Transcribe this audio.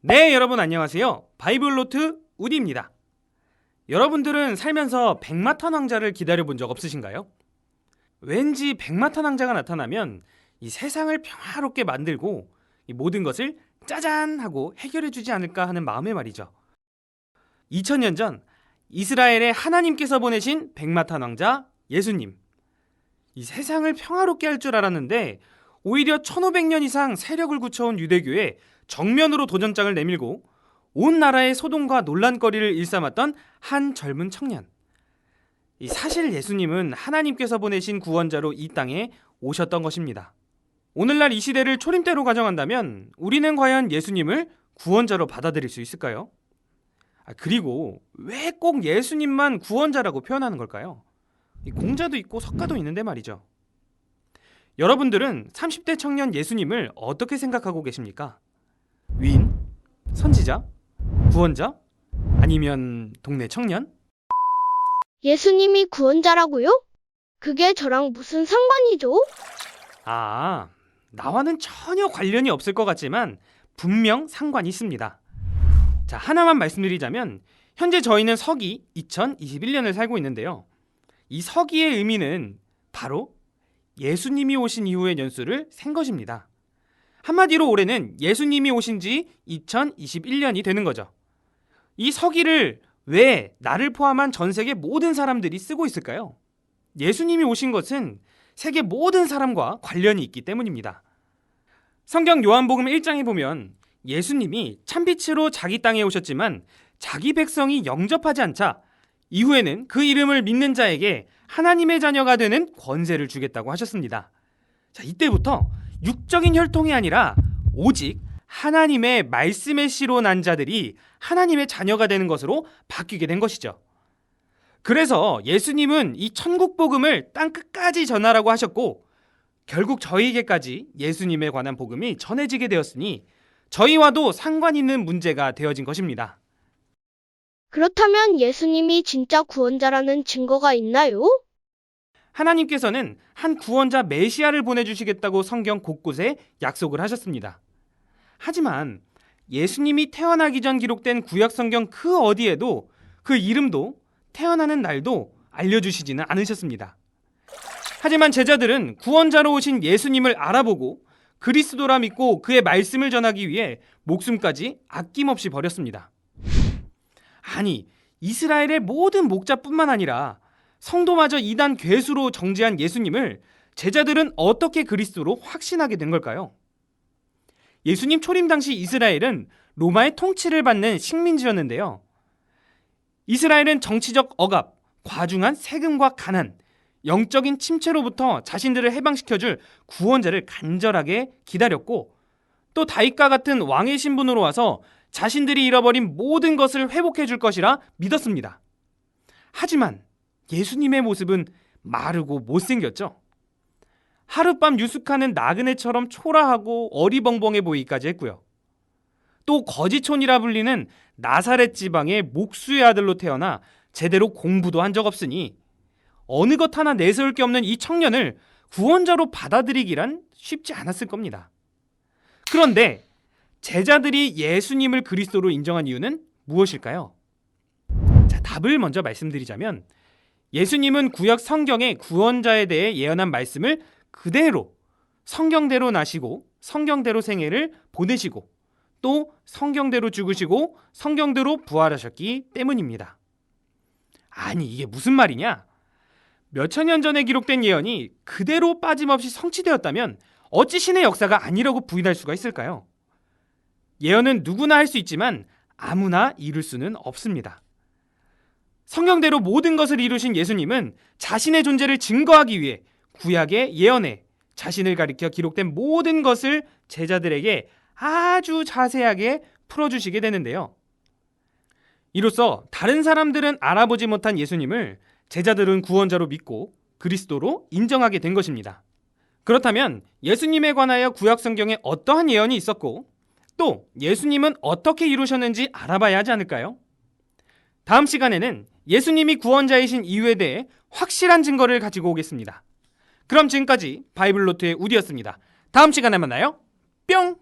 네, 여러분 안녕하세요. 바이블노트 우디입니다. 여러분들은 살면서 백마탄 왕자를 기다려본 적 없으신가요? 왠지 백마탄 왕자가 나타나면 이 세상을 평화롭게 만들고 이 모든 것을 짜잔 하고 해결해주지 않을까 하는 마음에 말이죠. 2000년 전 이스라엘에 하나님께서 보내신 백마탄 왕자 예수님. 이 세상을 평화롭게 할 줄 알았는데 오히려 1500년 이상 세력을 굳혀온 유대교에 정면으로 도전장을 내밀고 온 나라의 소동과 논란거리를 일삼았던 한 젊은 청년. 사실 예수님은 하나님께서 보내신 구원자로 이 땅에 오셨던 것입니다. 오늘날 이 시대를 초림대로 가정한다면 우리는 과연 예수님을 구원자로 받아들일 수 있을까요? 그리고 왜 꼭 예수님만 구원자라고 표현하는 걸까요? 공자도 있고 석가도 있는데 말이죠. 여러분들은 30대 청년 예수님을 어떻게 생각하고 계십니까? 위인? 선지자? 구원자? 아니면 동네 청년? 예수님이 구원자라고요? 그게 저랑 무슨 상관이죠? 나와는 전혀 관련이 없을 것 같지만 분명 상관이 있습니다. 자, 하나만 말씀드리자면 현재 저희는 서기 2021년을 살고 있는데요. 이 서기의 의미는 바로 예수님이 오신 이후의 연수를 센 것입니다. 한마디로 올해는 예수님이 오신 지 2021년이 되는 거죠. 이 서기를 왜 나를 포함한 전 세계 모든 사람들이 쓰고 있을까요? 예수님이 오신 것은 세계 모든 사람과 관련이 있기 때문입니다. 성경 요한복음 1장에 보면 예수님이 참빛으로 자기 땅에 오셨지만 자기 백성이 영접하지 않자 이후에는 그 이름을 믿는 자에게 하나님의 자녀가 되는 권세를 주겠다고 하셨습니다. 자, 이때부터 육적인 혈통이 아니라 오직 하나님의 말씀의 씨로 난 자들이 하나님의 자녀가 되는 것으로 바뀌게 된 것이죠. 그래서 예수님은 이 천국 복음을 땅 끝까지 전하라고 하셨고 결국 저희에게까지 예수님에 관한 복음이 전해지게 되었으니 저희와도 상관 있는 문제가 되어진 것입니다. 그렇다면 예수님이 진짜 구원자라는 증거가 있나요? 하나님께서는 한 구원자 메시아를 보내주시겠다고 성경 곳곳에 약속을 하셨습니다. 하지만 예수님이 태어나기 전 기록된 구약 성경 그 어디에도 그 이름도 태어나는 날도 알려주시지는 않으셨습니다. 하지만 제자들은 구원자로 오신 예수님을 알아보고 그리스도라 믿고 그의 말씀을 전하기 위해 목숨까지 아낌없이 버렸습니다. 아니, 이스라엘의 모든 목자뿐만 아니라 성도마저 이단 괴수로 정죄한 예수님을 제자들은 어떻게 그리스도로 확신하게 된 걸까요? 예수님 초림 당시 이스라엘은 로마의 통치를 받는 식민지였는데요. 이스라엘은 정치적 억압, 과중한 세금과 가난, 영적인 침체로부터 자신들을 해방시켜줄 구원자를 간절하게 기다렸고 또 다윗과 같은 왕의 신분으로 와서 자신들이 잃어버린 모든 것을 회복해 줄 것이라 믿었습니다. 하지만 예수님의 모습은 마르고 못생겼죠. 하룻밤 유숙하는 나그네처럼 초라하고 어리벙벙해 보이기까지 했고요. 또 거지촌이라 불리는 나사렛 지방의 목수의 아들로 태어나 제대로 공부도 한 적 없으니 어느 것 하나 내세울 게 없는 이 청년을 구원자로 받아들이기란 쉽지 않았을 겁니다. 그런데 제자들이 예수님을 그리스도로 인정한 이유는 무엇일까요? 자, 답을 먼저 말씀드리자면 예수님은 구약 성경의 구원자에 대해 예언한 말씀을 그대로 성경대로 나시고 성경대로 생애를 보내시고 또 성경대로 죽으시고 성경대로 부활하셨기 때문입니다. 아니, 이게 무슨 말이냐? 몇천 년 전에 기록된 예언이 그대로 빠짐없이 성취되었다면 어찌 신의 역사가 아니라고 부인할 수가 있을까요? 예언은 누구나 할 수 있지만 아무나 이룰 수는 없습니다. 성경대로 모든 것을 이루신 예수님은 자신의 존재를 증거하기 위해 구약의 예언에 자신을 가리켜 기록된 모든 것을 제자들에게 아주 자세하게 풀어주시게 되는데요. 이로써 다른 사람들은 알아보지 못한 예수님을 제자들은 구원자로 믿고 그리스도로 인정하게 된 것입니다. 그렇다면 예수님에 관하여 구약 성경에 어떠한 예언이 있었고 또 예수님은 어떻게 이루셨는지 알아봐야 하지 않을까요? 다음 시간에는 예수님이 구원자이신 이유에 대해 확실한 증거를 가지고 오겠습니다. 그럼 지금까지 바이블노트의 우디였습니다. 다음 시간에 만나요. 뿅!